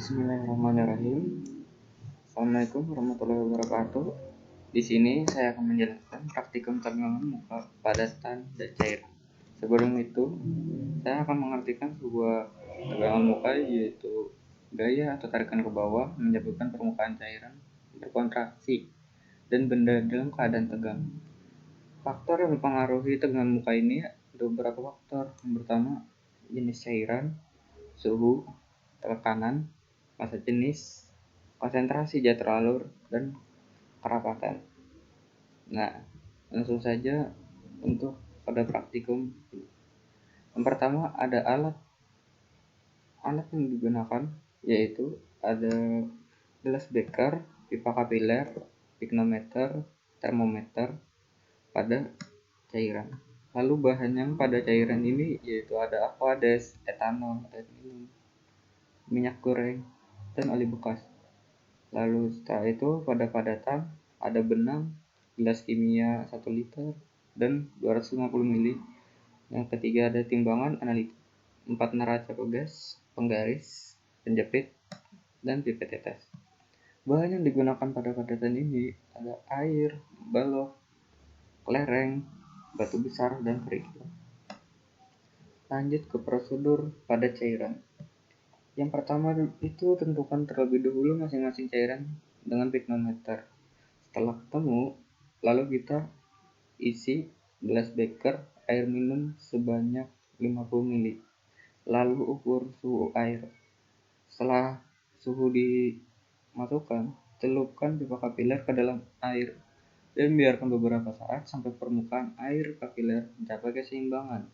Bismillahirrahmanirrahim. Assalamualaikum warahmatullahi wabarakatuh. Di sini saya akan menjelaskan praktikum tegangan muka, padatan, dan cairan. Sebelum itu, saya akan mengartikan sebuah tegangan muka, yaitu gaya atau tarikan ke bawah menyebabkan permukaan cairan berkontraksi dan benda dalam keadaan tegang. Faktor yang mempengaruhi tegangan muka ini ada beberapa faktor. Yang pertama, jenis cairan, suhu, tekanan, masa jenis, konsentrasi zat teralur, dan kerapatan. Nah, langsung saja untuk pada praktikum. Yang pertama ada alat yang digunakan, yaitu ada gelas beker, pipa kapiler, pignometer, termometer pada cairan. Lalu bahan yang pada cairan ini yaitu ada aqueous, etanol, air minum, minyak goreng, dan oli bekas. Lalu setelah itu pada padatan ada benang, gelas kimia 1 liter, dan 250 ml. Yang ketiga ada timbangan analitik, 4 neraca pegas, penggaris, penjepit, dan pipet tetes. Bahan yang digunakan pada padatan ini ada air, balok, kelereng, batu besar, dan kerikil. Lanjut ke prosedur pada cairan. Yang pertama itu tentukan terlebih dahulu masing-masing cairan dengan pignometer. Setelah ketemu, lalu kita isi gelas beker air minum sebanyak 50 ml. Lalu ukur suhu air. Setelah suhu dimasukkan, celupkan pipa kapiler ke dalam air dan biarkan beberapa saat sampai permukaan air kapiler mencapai keseimbangan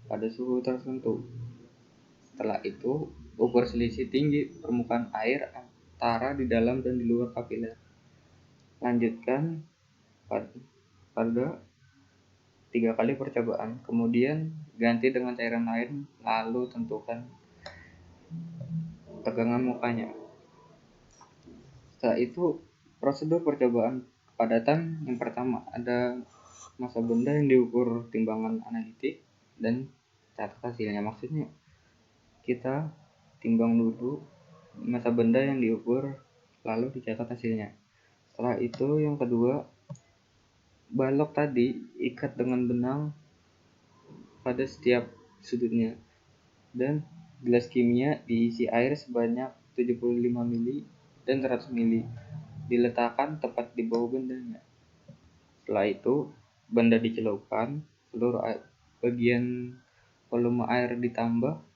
pada suhu tertentu. Setelah itu, ukur selisih tinggi permukaan air antara di dalam dan di luar kapiler. Lanjutkan pada 3 kali percobaan, kemudian ganti dengan cairan lain, lalu tentukan tegangan mukanya. Setelah itu, prosedur percobaan padatan yang pertama ada massa benda yang diukur timbangan analitik dan catat hasilnya. Maksudnya kita timbang dulu massa benda yang diukur, lalu dicatat hasilnya. Setelah itu yang kedua, balok tadi ikat dengan benang pada setiap sudutnya, dan gelas kimia diisi air sebanyak 75 ml dan 100 ml, diletakkan tepat di bawah bendanya. Setelah itu benda dicelupkan, seluruh bagian volume air ditambah,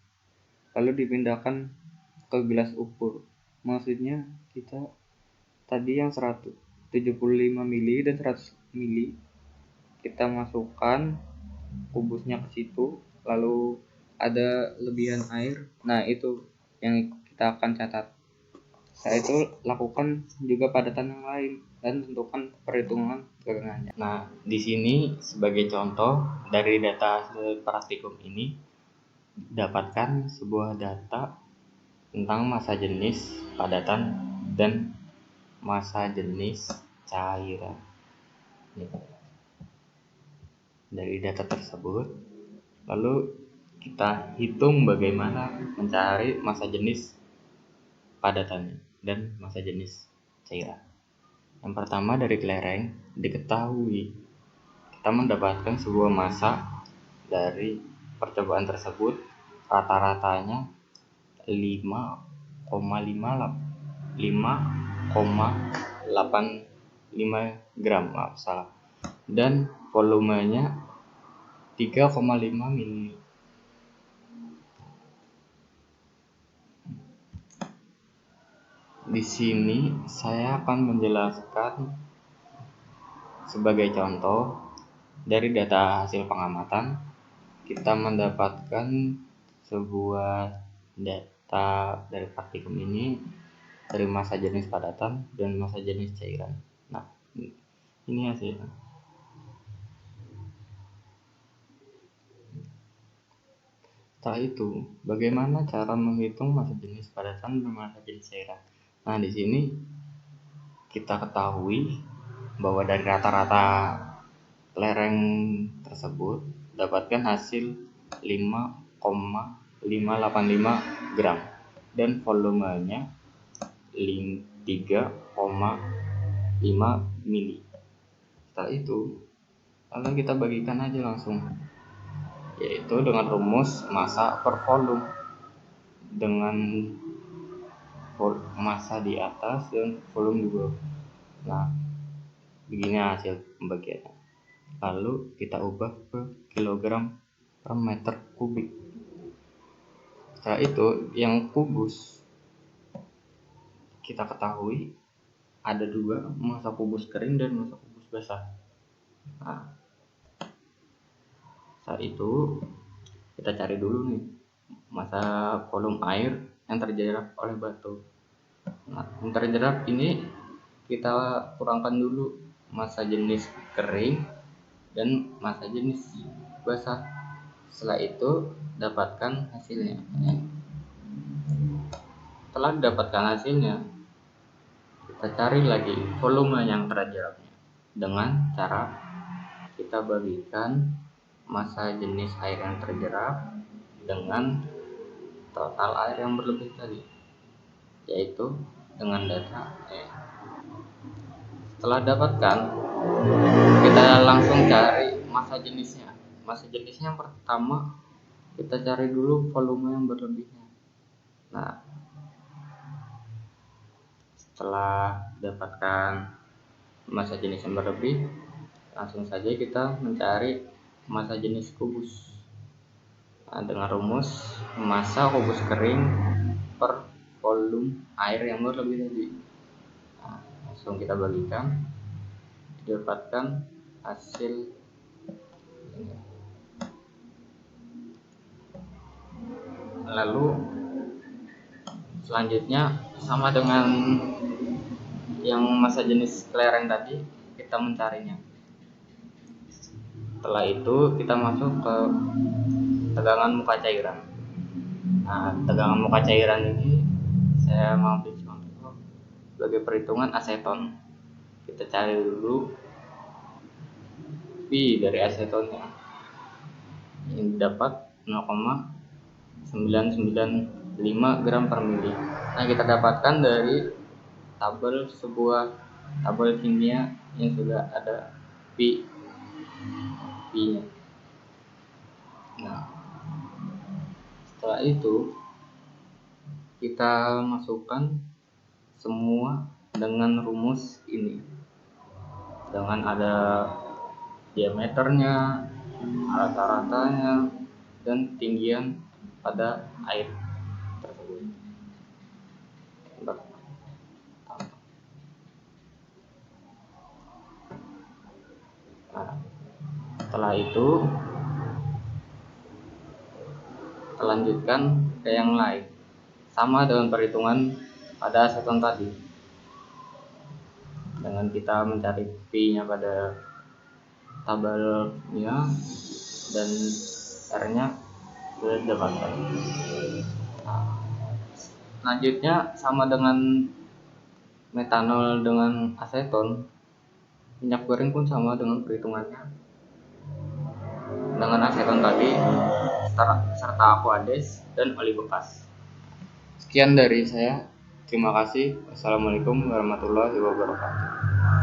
lalu dipindahkan ke gelas ukur. Maksudnya kita tadi yang 175 ml dan 100 ml kita masukkan kubusnya ke situ, lalu ada lebihan air. Nah, itu yang kita akan catat. Setelah itu lakukan juga padatan yang lain dan tentukan perhitungan tegangannya. Nah, di sini sebagai contoh dari data hasil praktikum ini dapatkan sebuah data tentang massa jenis padatan dan massa jenis cairan. Dari data tersebut, lalu kita hitung bagaimana mencari massa jenis padatan dan massa jenis cairan. Yang pertama dari kelereng, diketahui kita mendapatkan sebuah massa dari percobaan tersebut rata-ratanya 5,85 gram, dan volumenya 3,5 ml. Di sini saya akan menjelaskan sebagai contoh dari data hasil pengamatan. Kita mendapatkan sebuah data dari praktikum ini dari massa jenis padatan dan massa jenis cairan. Nah, ini hasilnya. Setelah itu, bagaimana cara menghitung massa jenis padatan dan massa jenis cairan? Nah, di sini kita ketahui bahwa dari rata-rata lereng tersebut dapatkan hasil 5,585 gram. dan volumenya 3,5 mili. Setelah itu lalu kita bagikan aja langsung, yaitu dengan rumus massa per volume dengan massa di atas dan volume di bawah. Nah, begini hasil pembagiannya. Lalu kita ubah ke kilogram per meter kubik. Setelah itu yang kubus kita ketahui ada dua, massa kubus kering dan massa kubus basah. Nah, saat itu kita cari dulu nih massa volume air yang terjerap oleh batu. Nah, yang terjerap ini kita kurangkan dulu massa jenis kering dan massa jenis basah. Setelah itu dapatkan hasilnya. Setelah didapatkan hasilnya, kita cari lagi volume yang terjerapnya dengan cara kita bagikan massa jenis air yang terjerap dengan total air yang berlebih tadi, yaitu dengan data E. Setelah dapatkan, kita langsung cari massa jenisnya. Massa jenisnya yang pertama kita cari dulu volume yang berlebihnya. Nah, setelah dapatkan massa jenis yang berlebih, langsung saja kita mencari massa jenis kubus. Nah, dengan rumus massa kubus kering per volume air yang berlebih tadi. Nah, langsung kita bagikan, didapatkan hasil ini. Lalu selanjutnya sama dengan yang massa jenis kelereng tadi, kita mencarinya. Setelah itu kita masuk ke tegangan muka cairan. Nah, tegangan muka cairan ini saya mengambil contoh sebagai perhitungan aseton. Kita cari dulu pi dari asetonnya, ini dapat 0,995 gram per mili. Nah, kita dapatkan dari sebuah tabel kimia yang sudah ada pi-nya. Nah, setelah itu kita masukkan semua dengan rumus ini, dengan ada diameternya, rata-ratanya, dan tinggian pada air tersebut. Nah, setelah itu kita lanjutkan ke yang lain, sama dengan perhitungan pada aseton tadi, dengan kita mencari pi-nya pada tabelnya dan R-nya sudah didapatkan. Nah, selanjutnya sama dengan metanol dengan aseton, minyak goreng pun sama dengan perhitungannya dengan aseton tadi serta aquades dan oli bekas. Sekian dari saya. Terima kasih. Wassalamualaikum warahmatullahi wabarakatuh.